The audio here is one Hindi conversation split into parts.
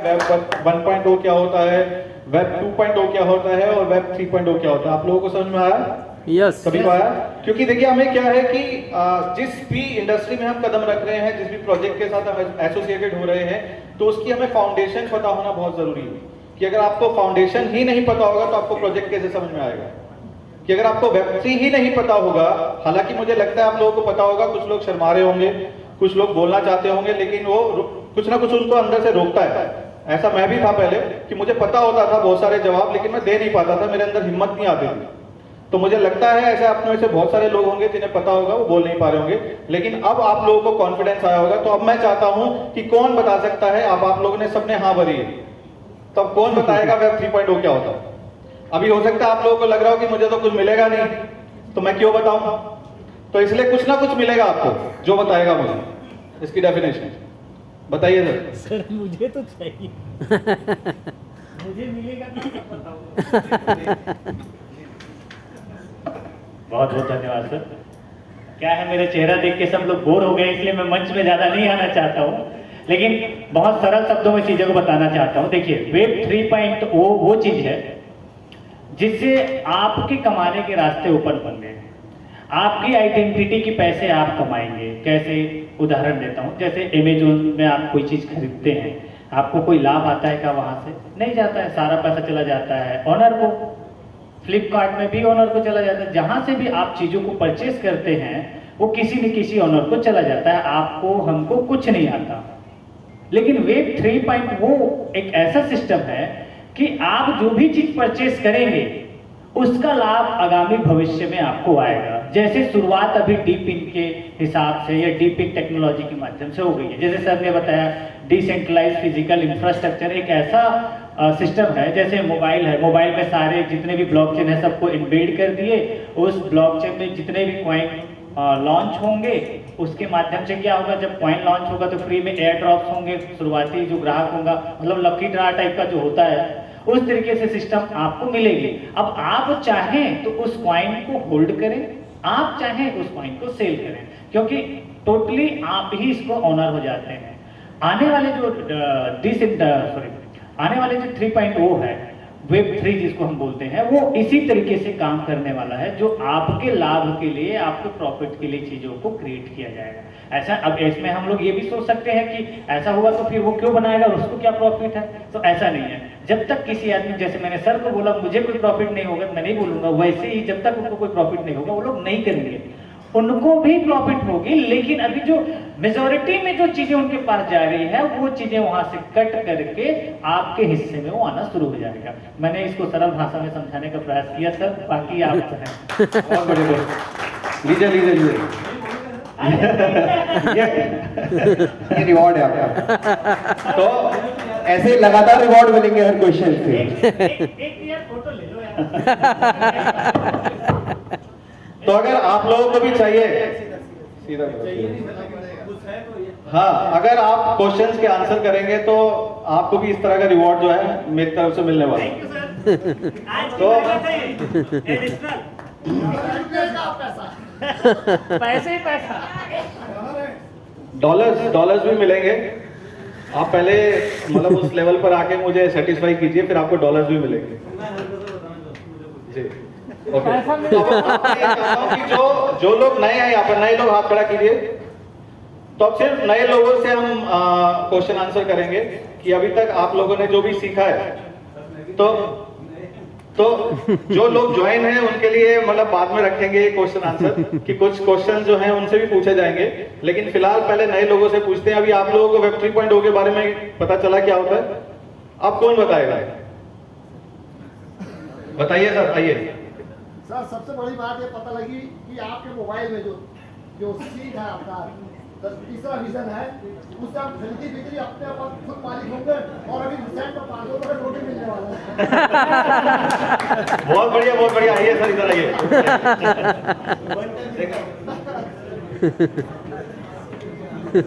वेब 1.0 क्या होता है, वेब 2.0 क्या होता है और वेब 3.0 क्या होता है। आप लोगों को समझ में आया? यस। सभी को आया? क्योंकि देखिए हमें क्या है कि जिस भी इंडस्ट्री में हम कदम रख रहे हैं, जिस भी प्रोजेक्ट के साथ हम एसोसिएटेड हो रहे हैं, तो उसकी हमें फाउंडेशन पता होना बहुत जरूरी है। कि अगर आपको फाउंडेशन ही नहीं पता होगा तो आपको प्रोजेक्ट कैसे समझ में आएगा। कि अगर आपको वेब3 ही नहीं पता होगा, हालांकि मुझे लगता है आप लोगों को पता होगा, कुछ लोग शर्मा रहे होंगे, कुछ लोग बोलना चाहते होंगे, लेकिन वो कुछ ना कुछ उनको अंदर से रोकता है। ऐसा मैं भी था पहले कि मुझे पता होता था बहुत सारे जवाब, लेकिन मैं दे नहीं पाता था, मेरे अंदर हिम्मत नहीं आती थी। तो मुझे लगता है ऐसे आप में से बहुत सारे लोग होंगे जिन्हें पता होगा, वो बोल नहीं पा रहे होंगे, लेकिन अब आप लोगों को कॉन्फिडेंस आया होगा। तो अब मैं चाहता हूं कि कौन बता सकता है, अब आप लोगों ने सबने हाँ भरी है, तो अब कौन बताएगा वेब 3.0 क्या होता है। अभी हो सकता है आप लोगों को लग रहा हो कि मुझे तो कुछ मिलेगा नहीं, तो मैं क्यों बताऊं। तो इसलिए कुछ ना कुछ मिलेगा आपको जो बताएगा मुझे इसकी डेफिनेशन। बताइए सर। सर मुझे तो चाहिए। मुझे मिलेगा तो बताऊंगा। बहुत बहुत धन्यवाद सर। क्या है, मेरा चेहरा देख के सब लोग बोर हो गए, इसलिए मैं मंच में ज्यादा नहीं आना चाहता हूँ, लेकिन बहुत सरल शब्दों में चीजों को बताना चाहता हूँ। देखिए, वेब 3.0 वो चीज है जिससे आपके कमाने के रास्ते ओपन बन गए। आपकी आइडेंटिटी की पैसे आप कमाएंगे। कैसे? उदाहरण देता हूँ, जैसे अमेजोन में आप कोई चीज खरीदते हैं, आपको कोई लाभ आता है क्या? वहां से नहीं जाता है, सारा पैसा चला जाता है ऑनर को। फ्लिपकार्ट में भी ऑनर को चला जाता है। जहां से भी आप चीजों को परचेस करते हैं वो किसी न किसी ऑनर को चला जाता है, आपको हमको कुछ नहीं आता। लेकिन वेब 3.0 एक ऐसा सिस्टम है कि आप जो भी चीज परचेस करेंगे उसका लाभ आगामी भविष्य में आपको आएगा। जैसे शुरुआत अभी डीप इन के हिसाब से या डीप इन टेक्नोलॉजी के माध्यम से हो गई है। जैसे सर ने बताया, डिसेंट्रलाइज फिजिकल इंफ्रास्ट्रक्चर एक ऐसा सिस्टम है, जैसे मोबाइल है, मोबाइल में सारे जितने भी ब्लॉकचेन है सबको इम्बेड कर दिए। उस ब्लॉकचेन में जितने भी कॉइन लॉन्च होंगे उसके माध्यम से क्या होगा, जब कॉइन लॉन्च होगा तो फ्री में एयर ड्रॉप्स होंगे। शुरुआती जो ग्राहक होगा, मतलब लकी ड्रा टाइप का जो होता है, उस तरीके से सिस्टम आपको मिलेगी। अब आप चाहें तो उस कॉइन को होल्ड करें, आप चाहें उस कॉइन को सेल करें, क्योंकि टोटली आप ही इसको ऑनर हो जाते हैं। आने वाले जो आने वाले जो 3.0 है, वेब 3 जिसको हम बोलते हैं, वो इसी तरीके से काम करने वाला है, जो आपके लाभ के लिए, आपके प्रॉफिट के लिए चीजों को क्रिएट किया जाएगा। ऐसा, अब इसमें हम लोग ये भी सोच सकते हैं कि ऐसा हुआ तो फिर वो क्यों बनाएगा, उसको क्या प्रॉफिट है। तो ऐसा नहीं है। जब तक किसी आदमी, जैसे मैंने सर को बोला मुझे कोई प्रॉफिट नहीं होगा, मैं नहीं बोलूंगा, वैसे ही जब तक उनको कोई प्रॉफिट नहीं होगा वो लोग नहीं करेंगे। उनको भी प्रॉफिट होगी, लेकिन अभी जो मेजॉरिटी में जो चीजें उनके पास जा रही है वो चीजें वहां से कट करके आपके हिस्से में वो आना शुरू हो जाएगा। मैंने इसको सरल भाषा में समझाने का प्रयास किया सर, बाकी आप हैं। बहुत बढ़िया। लीजिए लीजिए लीजिए, ये रिवॉर्ड है आपका। तो ऐसे ही लगातार रिवॉर्ड मिलेंगे हर क्वेश्चन से। एक यार फोटो ले लो यार। तो अगर आप लोगों को भी चाहिए, सीधा हाँ, अगर आप क्वेश्चंस के आंसर करेंगे तो आपको भी इस तरह का रिवॉर्ड जो है मेरी तरफ से मिलने वाला है। तो पैसे ही पैसा, डॉलर्स भी मिलेंगे। आप पहले मतलब उस लेवल पर आके मुझे सेटिस्फाई कीजिए, फिर आपको डॉलर्स भी मिलेंगे जी। ओके, जो लोग नए हैं यहाँ पर, नए लोग हाथ खड़ा कीजिए। तो अब सिर्फ नए लोगों से हम क्वेश्चन आंसर करेंगे कि अभी तक आप लोगों ने जो भी सीखा है। तो जो लोग ज्वाइन हैं उनके लिए मतलब बाद में रखेंगे क्वेश्चन आंसर, कि कुछ क्वेश्चन जो हैं उनसे भी पूछे जाएंगे, लेकिन फिलहाल पहले नए लोगों से पूछते हैं। अभी आप लोगों को वेब 3.0 के बारे में पता चला क्या होता है? अब कौन बताएगा? बताइए सर, आइए। सर, सबसे बड़ी बात ये पता लगी कि आपके मोबाइल में जो सीट है आपका, तीसरा विजन है, उससे आप खरीदी बिक्री अपने आप खुद मालिक होंगे, और अभी रिसेंट में 500 रुपये रोटी मिलने वाला है। बहुत बढ़िया, बहुत बढ़िया। आइए सर, इधर आइए।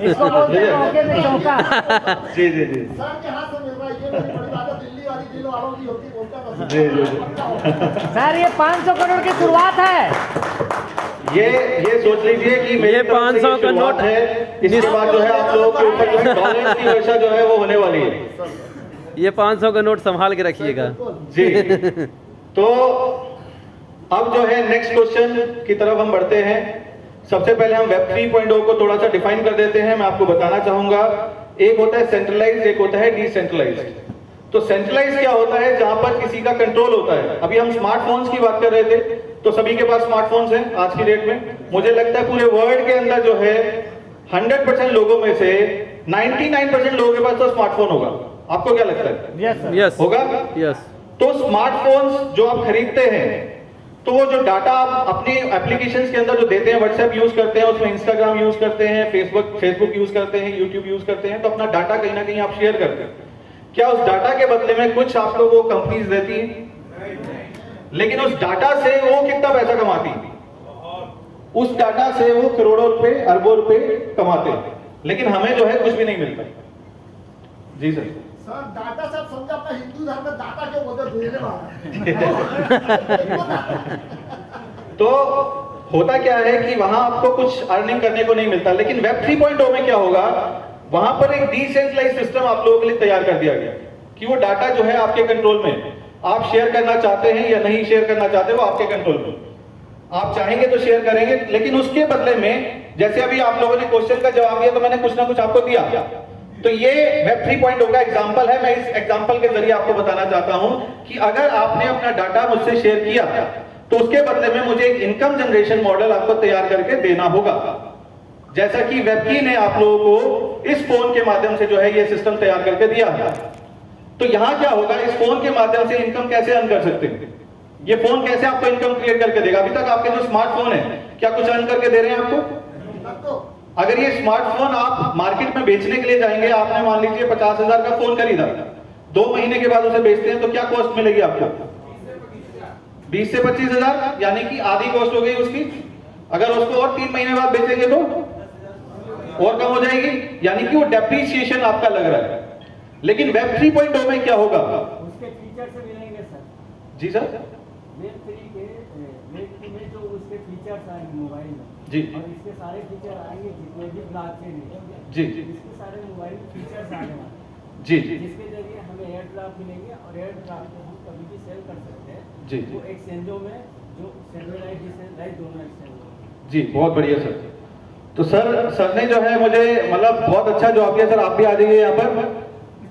इसको बोलते हैं मौके में चौका। जी जी जी। सर के हाथ से मिल रहा है, ये बड़ी बड़ी बात है। दिल्ली वाली दिल वालों की होती है, बोलता जी जी जी। सर ये 500 करोड़ की शुरुआत है। ये सोच लीजिए कि मेरे 500 का नोट है। इसके बाद जो है आप लोगों के ऊपर जो है डॉलर की वर्षा जो है वो होने वाली है। ये 500 का नोट संभाल के रखिएगा। जी। तो अब जो है नेक्स्ट क्वेश्चन की तरफ हम बढ़ते हैं। सबसे पहले हम वेब 3.0 को थोड़ा सा डिफाइन कर देते हैं। मैं आपको बताना चाहूंगा, एक होता है सेंट्रलाइज्ड, एक होता है डिसेंट्रलाइज्ड। तो सेंट्रलाइज क्या होता है? जहां पर किसी का कंट्रोल होता है। अभी हम स्मार्टफोन्स की बात कर रहे थे, तो सभी के पास स्मार्टफोन्स हैं आज की डेट में। मुझे लगता है पूरे वर्ल्ड के अंदर जो है 100% लोगों में से 99% लोगों के पास तो स्मार्टफोन होगा। आपको क्या लगता है? यस होगा। यस। तो स्मार्टफोन्स जो आप खरीदते हैं, तो वो जो डाटा आप अपने एप्लीकेशंस के अंदर जो देते हैं, व्हाट्सएप यूज करते हैं, उसमें इंस्टाग्राम यूज करते हैं, फेसबुक यूज करते हैं, यूट्यूब यूज करते हैं, तो अपना डाटा कहीं ना कहीं आप शेयर करते हैं। क्या उस डाटा के बदले में कुछ आपको वो कंपनीज देती हैं? लेकिन उस डाटा से वो कितना पैसा कमाती है? उस डाटा से वो करोड़ों रुपए, अरबों रुपए कमाते हैं, लेकिन हमें जो है कुछ भी नहीं मिलता। जी सर। सर डाटा से आप समझो अपना हिंदू धर्म में डाटा क्यों बोलते देने वाला। तो होता क्या है कि वहां आपको कुछ अर्निंग करने को नहीं मिलता, लेकिन वेब 3.0 में क्या होगा, वहां पर एक डिसेंट्रलाइज्ड सिस्टम आप लोगों के लिए तैयार कर दिया गया कि वो डाटा जो है आपके कंट्रोल में, आप शेयर करना चाहते हैं या नहीं शेयर करना चाहते, वो आपके कंट्रोल में। आप चाहेंगे तो शेयर करेंगे, लेकिन उसके बदले में, जैसे अभी आप लोगों ने क्वेश्चन का जवाब दिया तो मैंने कुछ ना कुछ आपको दिया। तो ये वेब 3.0 का एग्जांपल है। मैं इस एग्जांपल के जरिए आपको बताना चाहता हूं कि अगर आपने अपना डाटा मुझसे शेयर किया तो उसके बदले में मुझे एक इनकम जनरेशन मॉडल आपको तैयार करके देना होगा। जैसा कि वेबकी ने आप लोगों को इस फोन के माध्यम से जो है ये सिस्टम तैयार करके दिया है। तो यहां क्या होगा, इस फोन के माध्यम से इनकम कैसे अर्न कर सकते हैं? ये फोन कैसे आपको इनकम क्रिएट करके देगा? अभी तक आपके जो स्मार्टफोन है, क्या कुछ अर्न करके दे रहे हैं आपको? अगर ये स्मार्टफोन आप मार्केट में बेचने के लिए जाएंगे, आपने मान लीजिए 50,000 का फोन खरीदा, 2 महीने के बाद उसे बेचते हैं तो क्या कॉस्ट मिलेगी आपको? 20 से 25,000, यानी कि आधी कॉस्ट हो गई उसकी। अगर उसको और 3 महीने बाद बेचेंगे तो और कम हो जाएगी, यानी कि वो डेप्रिसिएशन आपका लग रहा है। लेकिन वेब 3.0 में क्या होगा? उसके फीचर से मिलेंगे सर। जी सर। वेब 3 में जो उसके फीचर्स आएंगे मोबाइल में जी। और इसके सारे फीचर आएंगे जितने भी ब्लॉकचेन है जी। इसके सारे मोबाइल फीचर्स आने वाले जी। जिसके जरिए हमें एयर ड्राफ्ट मिलेंगे और एयर ड्राफ्ट को हम कभी भी सेल कर सकते हैं। जी। वो एक्सचेंजों में जो सेंट्रलाइज्ड डिसेंट्रलाइज्ड दोनों एक्सचेंज। जी बहुत बढ़िया सर। तो सर ने जो है मुझे मतलब बहुत अच्छा जवाब दिया। सर आप भी आ जाइए यहाँ पर,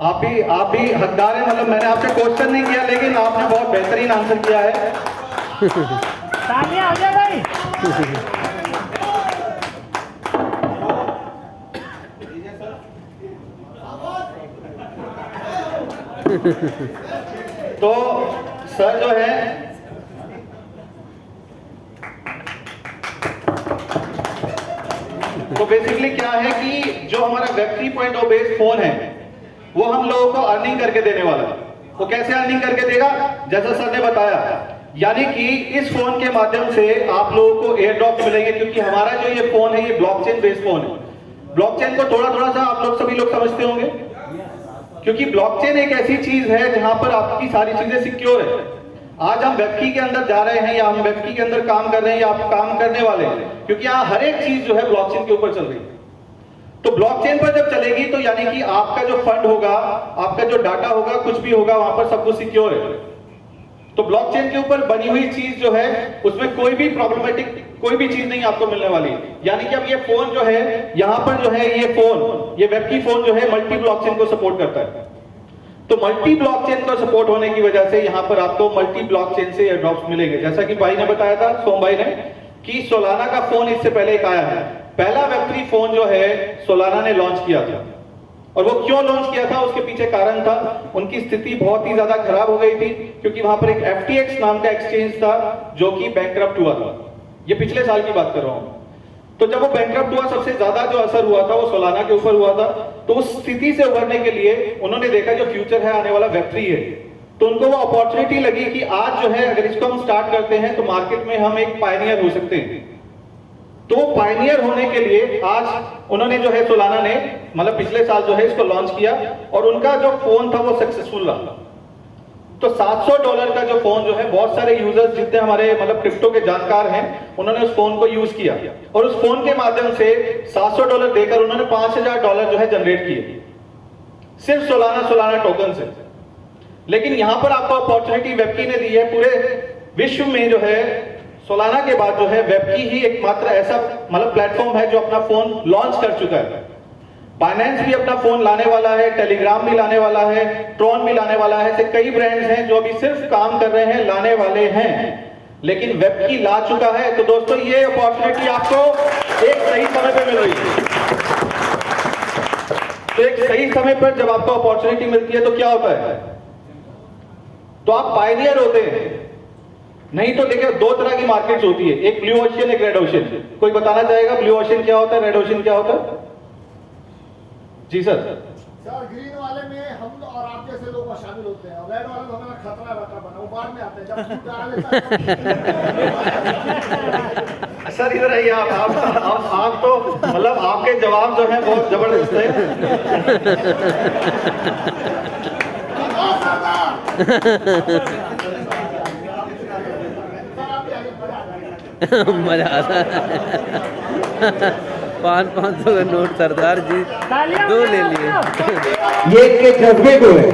आप भी हकदार हैं। मतलब मैंने आपसे क्वेश्चन नहीं किया, लेकिन आपने बहुत बेहतरीन आंसर किया है। तालियां हो जाए भाई। तो सर जो है तो बेसिकली क्या है कि जो हमारा वेब 3.0 बेस्ड फोन है वो हम लोगों को अर्निंग करके देने वाला है। वो कैसे अर्निंग करके देगा? जैसा सर ने बताया, यानी कि इस फोन के माध्यम से आप लोगों को एयर ड्रॉप मिलेंगे, क्योंकि हमारा जो ये फोन है ये ब्लॉकचेन बेस्ड फोन है। ब्लॉकचेन को थोड़ा सा आप लोग सभी लोग समझते होंगे, क्योंकि ब्लॉकचेन एक ऐसी चीज है जहां पर आपकी सारी चीजें सिक्योर है। आज हम वेबकी के अंदर जा रहे हैं या हम वेबकी के अंदर काम कर रहे हैं या आप काम करने वाले हैं, क्योंकि यहाँ हर एक चीज जो है ब्लॉकचेन के ऊपर चल रही है। तो ब्लॉकचेन पर जब चलेगी तो यानी कि आपका जो फंड होगा, आपका जो डाटा होगा, कुछ भी होगा, वहां पर सब कुछ सिक्योर है। तो ब्लॉकचेन के ऊपर बनी हुई चीज जो है उसमें कोई भी प्रॉब्लमेटिक कोई भी चीज नहीं आपको मिलने वाली। यानी कि अब ये फोन जो है यहां पर जो है ये वेबकी फोन जो है मल्टी ब्लॉकचेन को सपोर्ट करता है। तो मल्टी ब्लॉकचेन का सपोर्ट होने की वजह से यहां पर आपको मल्टी ब्लॉकचेन से एयरड्रॉप्स मिलेंगे। जैसा कि भाई ने बताया था, सोम भाई ने, कि सोलाना का फोन इससे पहले एक आया है। पहला वेब 3 फोन जो है सोलाना ने लॉन्च किया था, और वो क्यों लॉन्च किया था उसके पीछे कारण था। उनकी स्थिति बहुत ही ज्यादा खराब हो गई थी, क्योंकि वहां पर एक FTX नाम का एक्सचेंज था जो कि बैंकरप्ट हुआ था। ये पिछले साल की बात कर रहा हूं। तो जब वो बैंकरप्ट हुआ, सबसे ज्यादा जो असर हुआ था वो सोलाना के ऊपर हुआ था। तो उस स्थिति से उभरने के लिए उन्होंने देखा जो फ्यूचर है आने वाला वेब 3 है, तो उनको वो अपॉर्चुनिटी लगी कि आज जो है अगर इसको हम स्टार्ट करते हैं तो मार्केट में हम एक पायनियर हो सकते हैं। तो पायनियर होने के लिए आज उन्होंने जो है सोलाना ने मतलब पिछले साल जो है इसको लॉन्च किया, और उनका जो फोन था वो सक्सेसफुल रहा। तो $700 का जो फोन जो है, बहुत सारे यूजर्स जितने हमारे मतलब क्रिप्टो के जानकार हैं उन्होंने उस फोन को यूज किया, और उस फोन के माध्यम से $700 देकर उन्होंने $5,000 जो है जनरेट किए, सिर्फ सोलाना टोकन से। लेकिन यहां पर आपको अपॉर्चुनिटी वेबकी ने दी है। पूरे विश्व में जो है सोलाना के बाद जो है वेबकी ही एकमात्र ऐसा मतलब प्लेटफॉर्म है जो अपना फोन लॉन्च कर चुका है। बाइनेंस भी अपना फोन लाने वाला है, टेलीग्राम भी लाने वाला है, ट्रॉन भी लाने वाला है। ऐसे कई ब्रांड्स हैं जो अभी सिर्फ काम कर रहे हैं, लाने वाले हैं, लेकिन वेबकी ला चुका है। तो दोस्तों ये अपॉर्चुनिटी आपको एक सही समय पे मिल रही है। तो एक सही समय पर जब आपको अपॉर्चुनिटी मिलती है तो क्या होता है, तो आप पायनियर होते हैं। नहीं तो देखिए दो तरह की मार्केट्स होती है, एक ब्लू ओशियन, एक रेड ओशियन। कोई बताना चाहेगा ब्लू ओशियन क्या होता है, रेड ओशियन क्या होता है? जी सर। सर ग्रीन वाले में हम और आप जैसे लोग शामिल होते हैं, और रेड वाले में हमारा खतरा रहता बना, वो बाद में आते हैं जब सूट आ लेता है। सर इधर आइए आप तो मतलब आपके जवाब जो है बहुत जबरदस्त है। मजा आता है। 500 का नोट सरदार जी 2 ले लिए। ये इनके जज्बे को है।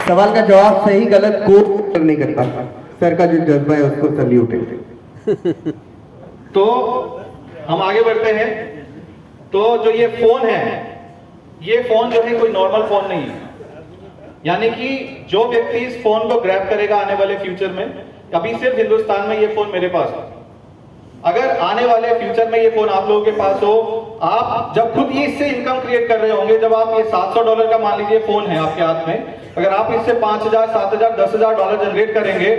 सवाल का जवाब सही गलत को नहीं करता, सर का जो जज्बा है उसको सल्यूट है। तो हम आगे बढ़ते हैं। तो जो ये फोन है, ये फोन जो है कोई नॉर्मल फोन नहीं है। यानी कि जो व्यक्ति इस फोन को ग्रैब करेगा आने वाले फ्यूचर में, अभी सिर्फ हिंदुस्तान में ये फोन मेरे पास है, अगर आने वाले फ्यूचर में ये फोन आप लोगों के पास हो, आप जब खुद ही इससे इनकम क्रिएट कर रहे होंगे, जब आप ये $700 का मान लीजिए फोन है आपके हाथ में, अगर आप इससे 5,000, 7,000, $10,000 जनरेट करेंगे,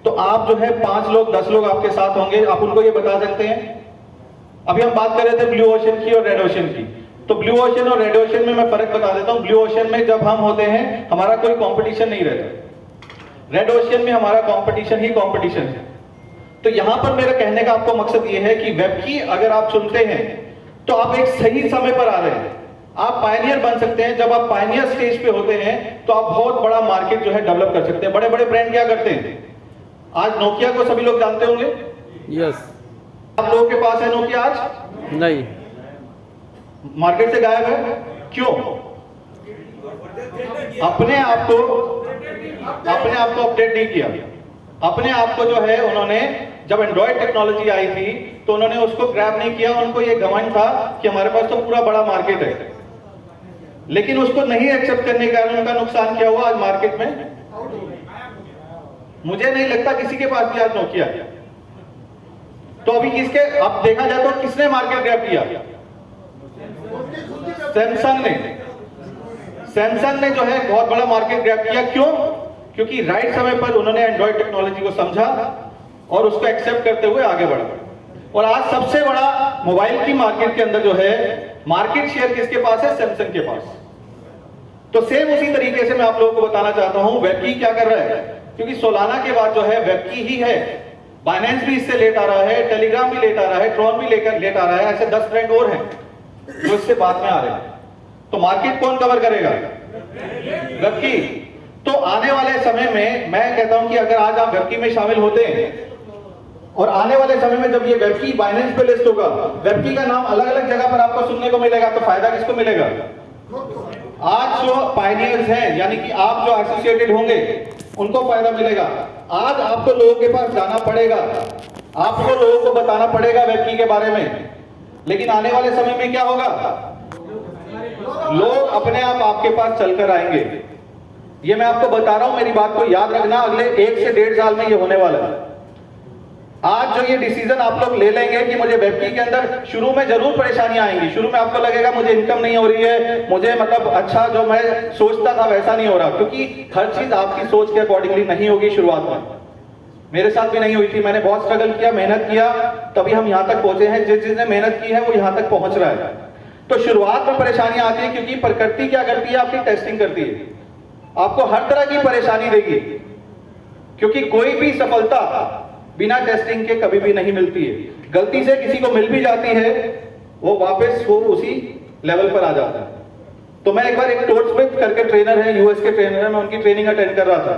तो आप जो है 5 लोग 10 लोग आपके साथ होंगे, आप उनको ये बता सकते हैं। अभी हम बात कर रहे थे ब्लू ओशन की और रेड ओशन की, तो ब्लू ओशन और रेड ओशन में मैं फर्क बता देता हूं। ब्लू ओशन में जब हम होते हैं हमारा कोई कंपटीशन नहीं रहता, रेड ओशन में हमारा कंपटीशन ही कंपटीशन है। तो यहां पर मेरा कहने का आपको मकसद ये है कि वेबकी अगर आप चुनते हैं तो आप एक सही समय पर आ रहे हैं, आप पायनियर बन सकते हैं। जब आप पायनियर स्टेज पे होते हैं तो आप बहुत बड़ा मार्केट जो है डेवलप कर सकते हैं। बड़े बड़े ब्रांड क्या करते हैं, आज नोकिया को सभी लोग जानते होंगे, यस। आप लोगों के पास है नोकिया आज? नहीं, मार्केट से गायब है। क्यों? अपने आप को अपडेट नहीं किया। अपने आप को जो है उन्होंने, जब एंड्रॉइड टेक्नोलॉजी आई थी तो उन्होंने उसको ग्रैब नहीं किया। उनको ये घमंड था कि हमारे पास तो पूरा बड़ा मार्केट है, लेकिन उसको नहीं एक्सेप्ट करने के कारण उनका नुकसान क्या हुआ आज मार्केट में? मुझे नहीं लगता किसी के पास भी आज नोकिया है। तो अभी किसके, अब देखा जाए तो किसने मार्केट ग्रैब किया? सैमसंग ने जो है बहुत बड़ा मार्केट ग्रैब किया। क्यों? क्योंकि राइट समय पर उन्होंने एंड्रॉइड टेक्नोलॉजी को समझा और उसको एक्सेप्ट करते हुए आगे बढ़ा। और आज सबसे बड़ा मोबाइल की मार्केट के अंदर जो है मार्केट शेयर किसके पास है? सैमसंग के पास। तो सेम उसी तरीके से मैं आप लोगों को बताना चाहता हूं वेबकी क्या कर रहा है, क्योंकि सोलाना के बाद जो है वेबकी ही है। बाइनेंस भी इससे लेट आ रहा है, टेलीग्राम भी लेट आ रहा है, ट्रॉन भी लेट आ रहा है, ऐसे 10 ब्रांड और हैं जो इससे बाद में आ रहे हैं। तो मार्केट कौन कवर करेगा? वेबकी। तो आने वाले समय में मैं कहता हूं कि अगर आज आप वेबकी में शामिल होते हैं और आने वाले समय में जब ये वेबकी बाइनेंस पे लिस्ट होगा, वेबकी का नाम अलग अलग जगह पर आपको सुनने को मिलेगा, तो फायदा किसको मिलेगा? आज जो पायनियर्स हैं, यानी कि आप जो एसोसिएटेड होंगे उनको फायदा मिलेगा। आज आपको लोगों के पास जाना पड़ेगा, आपको लोगों को बताना पड़ेगा वेबकी के बारे में, लेकिन आने वाले समय में क्या होगा? लोग अपने आप आपके पास चलकर आएंगे। ये मैं आपको बता रहा हूं, मेरी बात को याद रखना, अगले 1 से 1.5 साल में ये होने वाला है। आज जो ये डिसीजन आप लोग ले लेंगे कि मुझे वेबकी के अंदर, शुरू में जरूर परेशानियां आएंगी, शुरू में आपको लगेगा मुझे इनकम नहीं हो रही है, मुझे मतलब अच्छा जो मैं सोचता था वैसा नहीं हो रहा, क्योंकि हर चीज आपकी सोच के अकॉर्डिंगली नहीं होगी। शुरुआत में मेरे साथ भी नहीं हुई थी, मैंने बहुत स्ट्रगल किया, मेहनत किया, तभी हम यहां तक पहुंचे हैं। जिसने मेहनत की है वो यहां तक पहुंच रहा है। तो शुरुआत में परेशानियां आती है, क्योंकि प्रकृति क्या करती है? आपकी टेस्टिंग करती है, आपको हर तरह की परेशानी देगी, क्योंकि कोई भी सफलता बिना टेस्टिंग के कभी भी नहीं मिलती है। गलती से किसी को मिल भी जाती है, वो वापस वो उसी लेवल पर आ जाता है। तो मैं एक बार, एक टोर्चस्मिथ करके ट्रेनर है, यूएस के ट्रेनर है, मैं उनकी ट्रेनिंग अटेंड कर रहा था।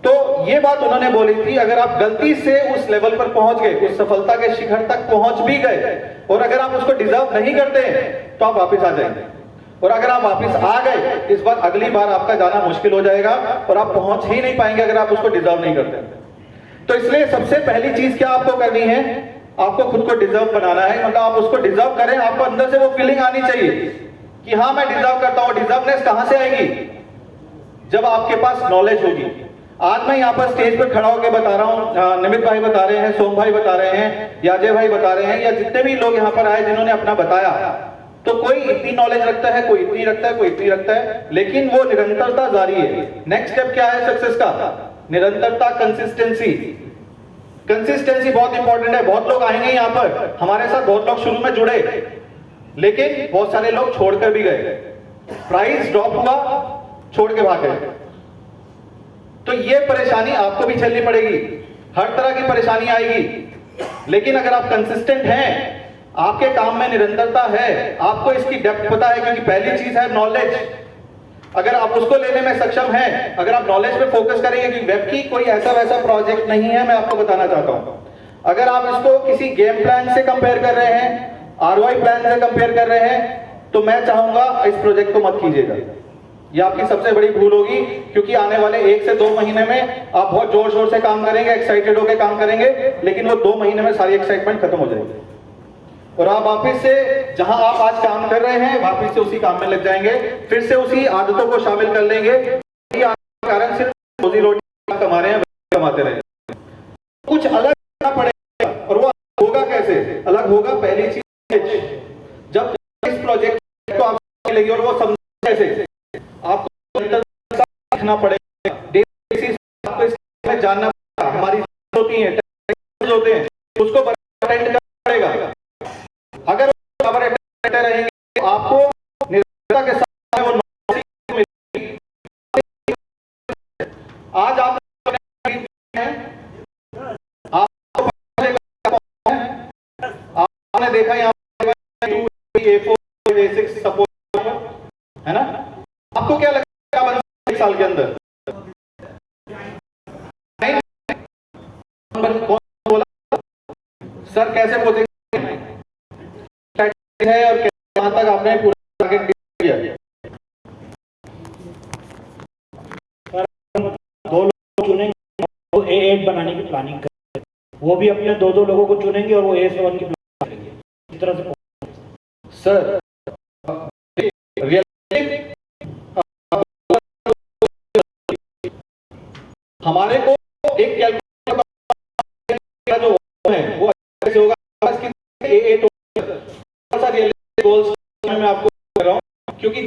तो ये बात उन्होंने बोली थी, अगर आप गलती से उस लेवल पर पहुंच गए, उस सफलता के शिखर तक पहुंच भी गए, और अगर आप उसको डिजर्व नहीं करते तो आप वापस आ जाएंगे। और अगर आप वापस आ गए इस बार, अगली बार आपका जाना मुश्किल हो जाएगा और आप पहुंच ही नहीं पाएंगे अगर आप उसको डिजर्व नहीं करते। तो इसलिए सबसे पहली चीज क्या आपको करनी है, आपको खुद को डिजर्व बनाना है। मतलब आप उसको डिजर्व करें, आपको अंदर से वो फीलिंग आनी चाहिए कि हाँ मैं डिजर्व करता हूं। डिजर्वनेस कहां से आएगी? जब आपके पास नॉलेज होगी। आज मैं यहाँ पर स्टेज पर खड़ा होकर बता रहा हूँ, निमित भाई बता रहे हैं, सोम भाई बता रहे हैं, याजय भाई बता रहे हैं, या जितने भी लोग यहाँ पर आए जिन्होंने अपना बताया, तो कोई इतनी नॉलेज रखता है, कोई इतनी रखता है, कोई इतनी रखता है, लेकिन वो निरंतरता जारी है। नेक्स्ट स्टेप क्या है सक्सेस का? निरंतरता, कंसिस्टेंसी। कंसिस्टेंसी बहुत इंपॉर्टेंट है। बहुत लोग आएंगे यहाँ पर, हमारे साथ बहुत लोग शुरू में जुड़े, लेकिन बहुत सारे लोग छोड़कर भी गए। प्राइस ड्रॉप हुआ, छोड़ के भाग गए। तो ये परेशानी आपको भी झेलनी पड़ेगी, हर तरह की परेशानी आएगी। लेकिन अगर आप कंसिस्टेंट हैं, आपके काम में निरंतरता है, आपको इसकी डेप्थ पता है, क्योंकि पहली चीज है नॉलेज। अगर आप उसको लेने में सक्षम हैं, अगर आप नॉलेज पे फोकस करेंगे, कि वेब की कोई ऐसा वैसा प्रोजेक्ट नहीं है, मैं आपको बताना चाहता हूं। अगर आप इसको किसी गेम प्लान से कंपेयर कर रहे हैं, आरओआई प्लान से कंपेयर कर रहे हैं, तो मैं चाहूंगा इस प्रोजेक्ट को मत कीजिएगा। ये आपकी सबसे बड़ी भूल होगी, क्योंकि आने वाले 1 से 2 महीने में आप बहुत जोर शोर से काम करेंगे, एक्साइटेड होकर काम करेंगे, लेकिन वो 2 महीने में सारी एक्साइटमेंट खत्म हो जाएगी और आप वापस से जहां आप आज काम कर रहे हैं, वापस से उसी काम में लग जाएंगे, फिर से उसी आदतों को शामिल कर लेंगे। कारण सिर्फ रोजी रोटी कमा रहे हैं, कमाते रहे। कुछ अलग करना पड़ेगा, और वो होगा कैसे? अलग होगा पहली चीज, जब इस प्रोजेक्ट को आप मिलेगी और वो समझ कैसे, आपको सीखना पड़ेगा, आपको इसमें जानना पड़ेगा। हमारी होती है, होते हैं, उसको अटेंड करना पड़ेगा। अगर रहेंगे तो आपको निरंतरता के साथ वो मिलेगी। आज आप आपने देखा यहाँ A4 A6 सपोर्ट है ना? आपको क्या लगता है 1 साल के अंदर? कौन बोला सर कैसे पहुंचेंगे है, और वहां तक आपने पूरा टारगेट किया? 2 लोग चुनेंगे, वो A8 बनाने की प्लानिंग करेंगे, वो भी अपने 2 लोगों को चुनेंगे और वो A7 की प्लानिंग करेंगे। इस तरह से सर हमारे को एक कैलकुलेटर जो है वो ऐसे होगा A8 रियलिस्टिक गोल्स मैं आपको कर रहा हूं, क्योंकि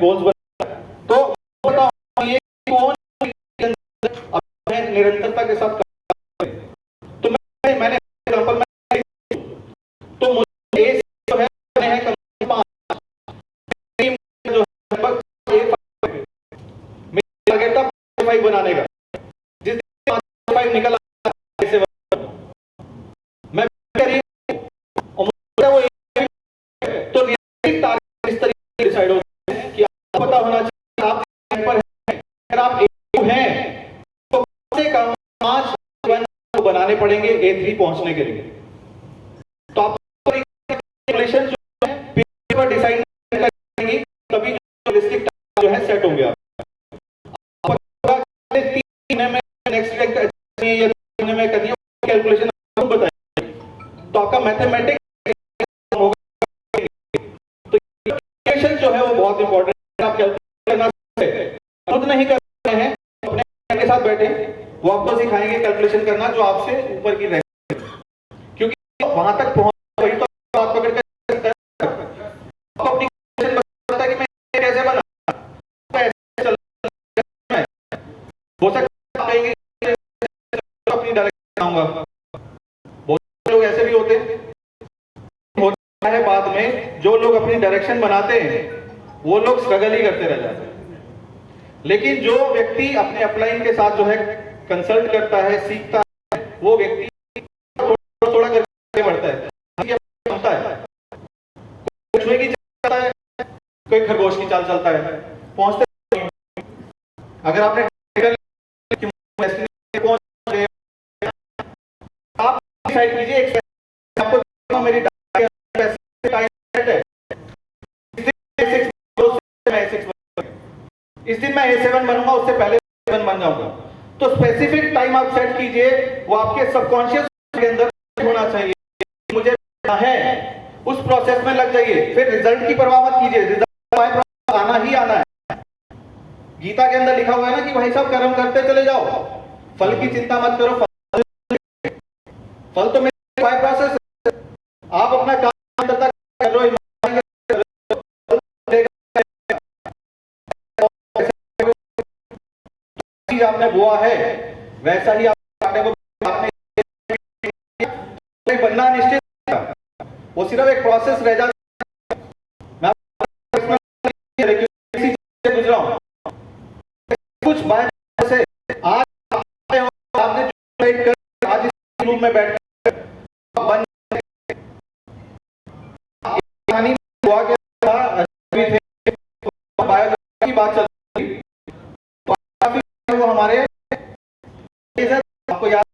गोल्स तो बताओ ये कौन निरंतरता के साथ तो मैंने एग्जांपल तो मुझे जो है जो टारगेट था 5 बनाने का, जिस दिन 5 निकल मैं वो तो टारगेट इस तरीके से डिसाइड होता है कि आपको पता होना चाहिए आप पर हैं। अगर आप A2 हैं तो कम से कम 5 बनाने पड़ेंगे A3 पहुंचने के लिए। तो आप कैलकुलेशन जो है पेपर पर डिसाइड करेंगे, तभी रियलिस्टिक जो है सेट होंगे। आप 3 महीने में नेक्स्ट या में करनी है कैलकुलेशन आपको बताइए, तो आपका मैथमेटिक्स जो है वो बहुत इंपॉर्टेंट है। आप कैलकुलेट करना खुद नहीं कर रहे हैं, अपने के साथ बैठे वो आपको सिखाएंगे कैलकुलेशन करना जो आपसे ऊपर की रहेगी, क्योंकि वहां तक पहुंच वही तो आप पकड़ कर सकते हैं। आप अपनी कैलकुलेशन बताता है कि मैं कैसे बना, कैसे चल हो सकता है अपनी डायरेक्शन आऊंगा। बहुत लोग ऐसे भी होते है बाद में, जो लोग अपनी डायरेक्शन बनाते हैं वो लोग स्ट्रगल ही करते रह जाते हैं। लेकिन जो व्यक्ति अपने अपलाइन के साथ जो है कंसल्ट करता है, सीखता है, वो व्यक्ति थोड़ा करके बढ़ता है। कोई की चलता है, कोई खरगोश की चाल चलता है, पहुंचते। अगर आपने आप डिसाइड कीजिए, आपको मेरी टाइम है इस दिन मैं A7 बनूंगा, उससे पहले A7 बन जाऊंगा। तो स्पेसिफिक टाइम आप सेट कीजिए, वो आपके सबकॉन्शियस के अंदर होना चाहिए, मुझे है, उस प्रोसेस में लग जाइए। फिर रिजल्ट की परवाह मत कीजिए, रिजल्ट आना ही आना है। गीता के अंदर लिखा हुआ है ना कि भाई साहब कर्म करते चले जाओ, फल की चिंता मत करो। फल तो मेरे बाय प्रोसेस है, आप अपना काम तक कर लो, चीज आपने बोआ है वैसा ही आपने बनना निश्चित है। वो सिर्फ एक प्रोसेस रह जाता है। मैं गुजरा हूं कुछ बात से, आज आपने आज इस रूम में बैठ कहानी हुआ की बात चल रही, वो हमारे आपको याद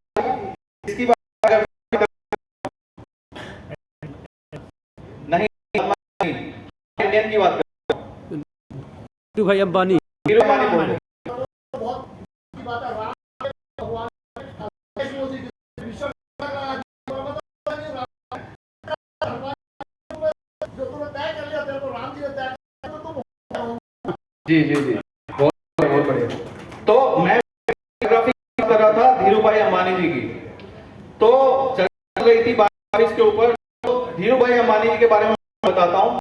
इसकी बात नहीं, इंडियन की बात तू भाई अंबानी हीरो अंबानी बोल रहे। बहुत की बात है, राम भगवान मोदी विश्व जो तुमने तय कर लिया तो राम जी ने तय किया, तो तुम जी जी जी, बहुत बढ़िया। तो मैं फोटोग्राफी कर रहा था धीरू भाई अंबानी जी की, तो चल रही थी बात इसके ऊपर। तो धीरू भाई अंबानी जी के बारे में बताता हूँ।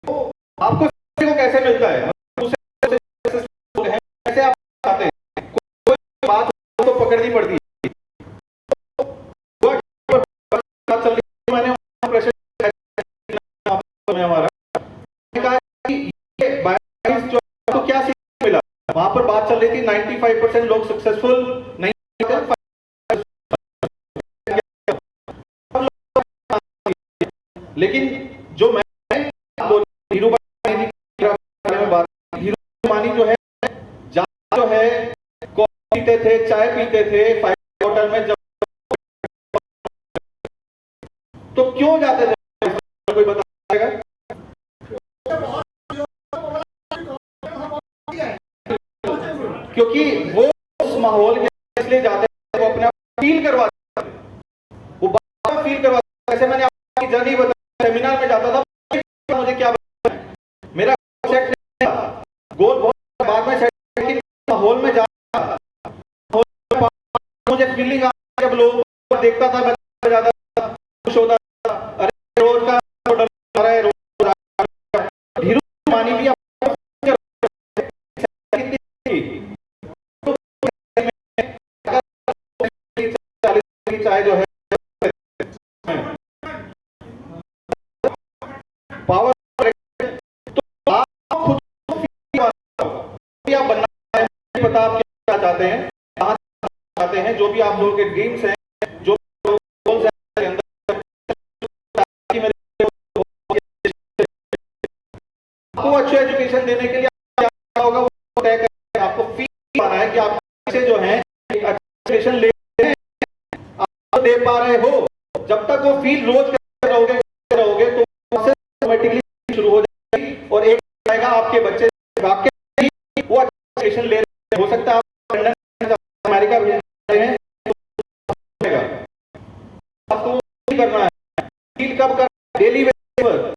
तो आपको को कैसे मिलता है, कैसे आप आते हैं, कोई बात तो पकड़नी पड़ती है। चल रही मैंने हमारा कहा कि ये 22 को क्या सीख मिला, वहां पर बात चल रही थी 95% लोग सक्सेसफुल नहीं होते, लेकिन जो मैं धीरू भाई के बारे में बात, धीरू अंबानी जो है कॉफी पीते थे, चाय पीते थे 5 होटल में, जब तो क्यों जाते थे, कोई बताएगा? क्योंकि वो उस माहौल में इसलिए जाते हैं, वो अपना फील करवाते हैं, वो बार फील करवाते हैं। जैसे मैंने आपकी जर्नी बताई, सेमिनार में जाता था, मुझे क्या बताना है, मेरा सेट नहीं था, गोल बहुत बाद में सेट, लेकिन माहौल में जाता मुझे फीलिंग आ, जब लोगों को देखता था, मैं ज्यादा खुश होता था। अरे रोज का धीरू अंबानी भी चाहे जो है पावर, तो आप खुद आप बनना है, पता आप क्या चाहते हैं, कहां चाहते हैं, जो भी आप लोगों के ड्रीम्स हैं, जो गोल्स हैं अंदर, आपको अच्छे एजुकेशन देने के लिए क्या होगा वो तय करें। आपको फील आना है कि आप से जो है एजुकेशन ले आप दे पा रहे हो। जब तक वो फील रोज रहोगे तो ऑटोमेटिकली शुरू हो जाएगी, और एक आएगा आपके बच्चे आपके वो एजुकेशन ले रहे, हो सकता है आप लंदन अमेरिका भेज रहे हैं, आपको करना है फील कब कर, डेली बेसिस पर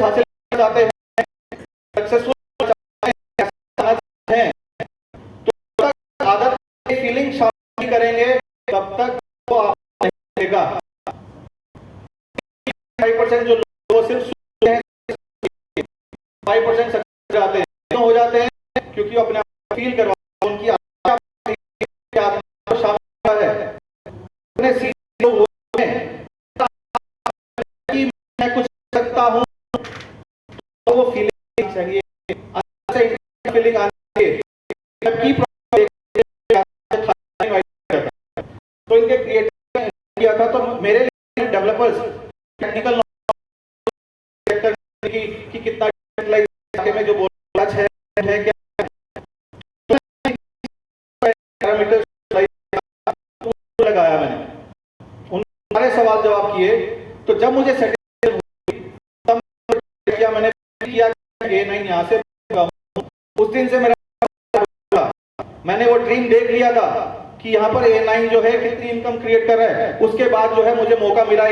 हासिल चाहते हैं, सक्सेसफुल हैं, तो आदत फीलिंग शामिल करेंगे, तब तक वो आप नहीं देगा। 5% जो लोग सिर्फ 5% सक्सेस जाते हैं, क्यों हो जाते हैं, क्योंकि अपने आप फील करवा, उनकी शामिल है, उन्हें सीख लोग होते हैं कि मैं कुछ सकता हूं, तो वो फीलिंग चाहिए, अच्छे फीलिंग आनी चाहिए। तो इनके क्रिएटिव किया था, तो मेरे लिए डेवलपर्स टेक्निकल कि कितना में जो बोला है क्या पैरामीटर लगाया मैंने, उन सारे सवाल जवाब किए। तो जब मुझे सेटिस्फैक्शन हुई, तब किया मैंने A9 यहाँ से उस दिन से मेरा मैंने वो ड्रीम देख लिया था कि यहाँ पर A9 जो है कितनी इनकम क्रिएट कर रहा है। उसके बाद जो है मुझे मौका मिला